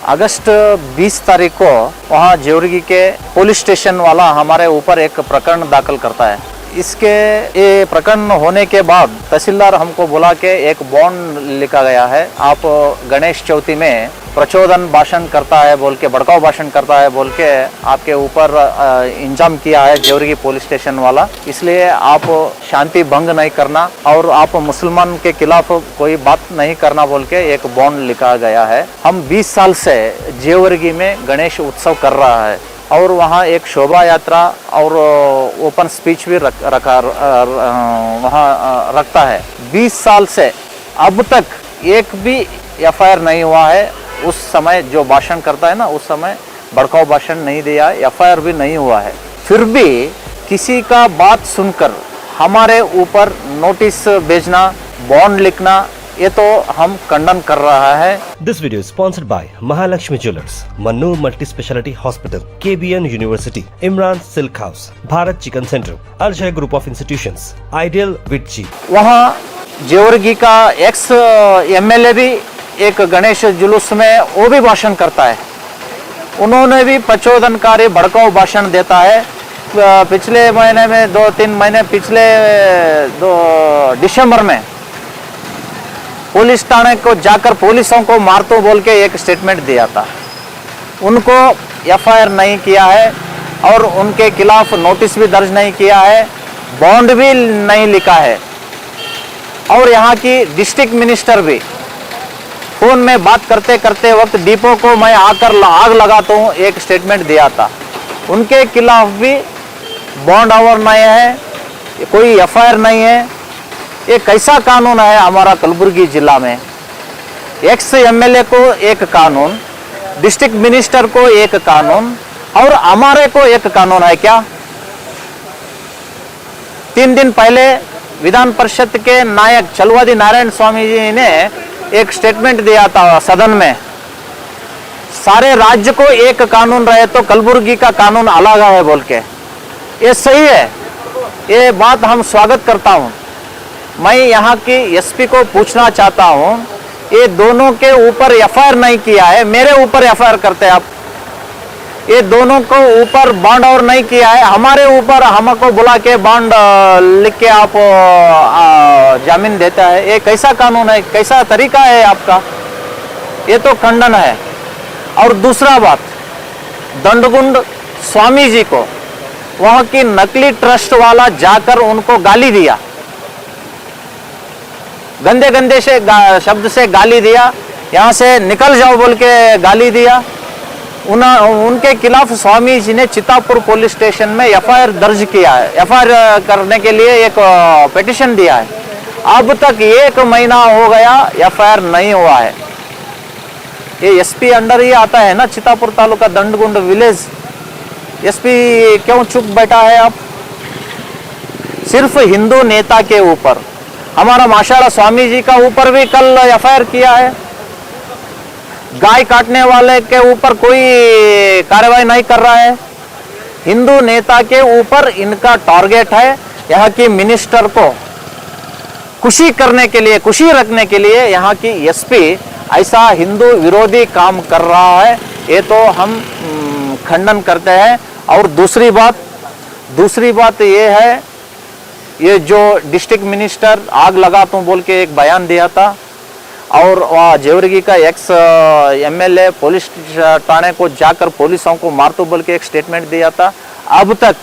अगस्त 20 तारीख को वहाँ जेवरगी के पुलिस स्टेशन वाला हमारे ऊपर एक प्रकरण दाखिल करता है। इसके ये प्रकरण होने के बाद तहसीलदार हमको बुला के एक बॉन्ड लिखा गया है, आप गणेश चौथी में प्रचोदन भाषण करता है बोल के, भड़काऊ भाषण करता है बोल के आपके ऊपर इंजाम किया है जेवरगी पुलिस स्टेशन वाला, इसलिए आप शांति भंग नहीं करना और आप मुसलमान के खिलाफ कोई बात नहीं करना बोल के एक बॉन्ड लिखा गया है। हम 20 साल से जेवरगी में गणेश उत्सव कर रहा है और वहाँ एक शोभा यात्रा और ओपन स्पीच भी वहाँ रखता है। 20 साल से अब तक एक भी एफआईआर नहीं हुआ है। उस समय जो भाषण करता है ना, उस समय भड़काऊ भाषण नहीं दिया, एफआईआर भी नहीं हुआ है। फिर भी किसी का बात सुनकर हमारे ऊपर नोटिस भेजना, बॉन्ड लिखना, ये तो हम खंडन कर रहा है। This video is sponsored by Mahalakshmi Jewelers, Mannur Multi Speciality Hospital, KBN University, Imran Silk House, Bharat Chicken Center, Arjay Group of Institutions, Ideal Vitchi। वहाँ जेवरगी का एक्स एमएलए भी एक गणेश जुलूस में वो भी भाषण करता है, उन्होंने भी प्रचोदनकारी भड़काऊ भाषण देता है। पिछले महीने में 2-3 महीने पिछले दिसंबर में पुलिस थाने को जाकर पुलिसों को मारतो बोल के एक स्टेटमेंट दिया था। उनको एफआईआर नहीं किया है और उनके खिलाफ नोटिस भी दर्ज नहीं किया है, बॉन्ड भी नहीं लिखा है। और यहाँ की डिस्ट्रिक्ट मिनिस्टर भी फोन में बात करते करते वक्त डिपो को मैं आकर आग लगाता हूँ एक स्टेटमेंट दिया था। उनके खिलाफ भी बॉन्ड ओवर नहीं है, कोई एफआईआर नहीं है। ये कैसा कानून है हमारा कलबुर्गी जिला में? एक्स एमएलए को एक कानून, डिस्ट्रिक्ट मिनिस्टर को एक कानून और हमारे को एक कानून है क्या? 3 दिन पहले विधान परिषद के नायक चलवादी नारायण स्वामी जी ने एक स्टेटमेंट दिया था सदन में, सारे राज्य को एक कानून रहे तो कलबुर्गी का कानून अलग है बोल के। ये सही है, ये बात हम स्वागत करता हूँ। मैं यहाँ की एसपी को पूछना चाहता हूँ, ये दोनों के ऊपर एफआईआर नहीं किया है, मेरे ऊपर एफआईआर करते हैं आप। ये दोनों को ऊपर बॉन्ड और नहीं किया है, हमारे ऊपर हमको बुला के बॉन्ड लिख के आप जामीन देता है। ये कैसा कानून है, कैसा तरीका है आपका? ये तो खंडन है। और दूसरा बात, दंडगुंड स्वामी जी को वहाँ की नकली ट्रस्ट वाला जाकर उनको गाली दिया, गंदे गंदे से शब्द से गाली दिया, यहाँ से निकल जाओ बोल के गाली दिया। उनके खिलाफ स्वामी जी ने चितापुर पुलिस स्टेशन में एफआईआर दर्ज किया है, एफआईआर करने के लिए एक पिटीशन दिया है। अब तक 1 महीना हो गया, एफआईआर नहीं हुआ है। ये एसपी अंडर ही आता है ना, चितापुर तालुका दंडगुंड विलेज। एसपी क्यों चुप बैठा है आप? सिर्फ हिंदू नेता के ऊपर, हमारा माशाल्लाह स्वामी जी का ऊपर भी कल एफआईआर किया है। गाय काटने वाले के ऊपर कोई कार्रवाई नहीं कर रहा है। हिंदू नेता के ऊपर इनका टारगेट है। यहाँ की मिनिस्टर को खुशी करने के लिए, खुशी रखने के लिए यहाँ की एसपी ऐसा हिंदू विरोधी काम कर रहा है। ये तो हम खंडन करते हैं। और दूसरी बात ये है, ये जो डिस्ट्रिक्ट मिनिस्टर आग लगाता हूँ बोल के एक बयान दिया था और वहाँ जेवरगी का एक्स एमएलए पुलिस थाने को जाकर पुलिसों को मारतो बोल के एक स्टेटमेंट दिया था, अब तक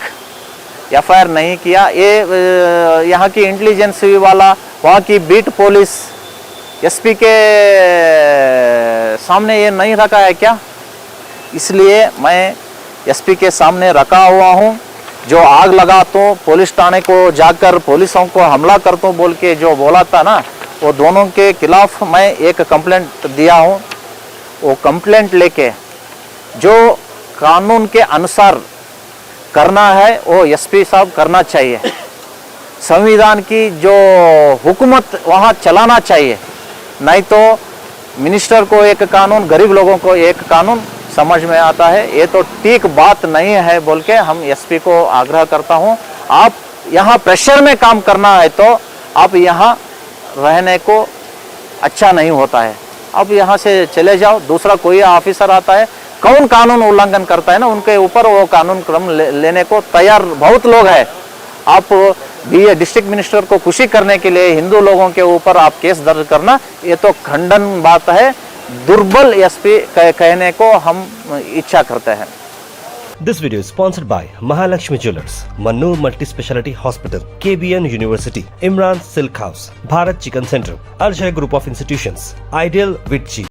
एफआईआर नहीं किया। ये यहाँ की इंटेलिजेंस वाला, वहाँ की बीट पुलिस एसपी के सामने ये नहीं रखा है क्या? इसलिए मैं एसपी के सामने रखा हुआ हूँ। जो आग लगाता हूँ, पुलिस थाने को जाकर पुलिसों को हमला करता हूँ बोल के जो बोला था ना, वो दोनों के खिलाफ मैं एक कंप्लेंट दिया हूँ। वो कंप्लेंट लेके जो कानून के अनुसार करना है वो एसपी साहब करना चाहिए। संविधान की जो हुकूमत वहाँ चलाना चाहिए, नहीं तो मिनिस्टर को एक कानून, गरीब लोगों को एक कानून समझ में आता है। ये तो ठीक बात नहीं है बोल के हम एसपी को आग्रह करता हूँ। आप यहाँ प्रेशर में काम करना है तो आप यहाँ रहने को अच्छा नहीं होता है। अब यहाँ से चले जाओ, दूसरा कोई ऑफिसर आता है, कौन कानून उल्लंघन करता है ना उनके ऊपर वो कानून क्रम लेने को तैयार बहुत लोग हैं। आप भी डिस्ट्रिक्ट मिनिस्टर को खुशी करने के लिए हिंदू लोगों के ऊपर आप केस दर्ज करना, ये तो खंडन बात है, दुर्बल एसपी कहने को हम इच्छा करते हैं। This video is sponsored by Mahalakshmi Jewelers, Mannur Multi Speciality Hospital, KBN University, Imran Silk House, Bharat Chicken Center, Arjay Group of Institutions, Ideal Vitchi.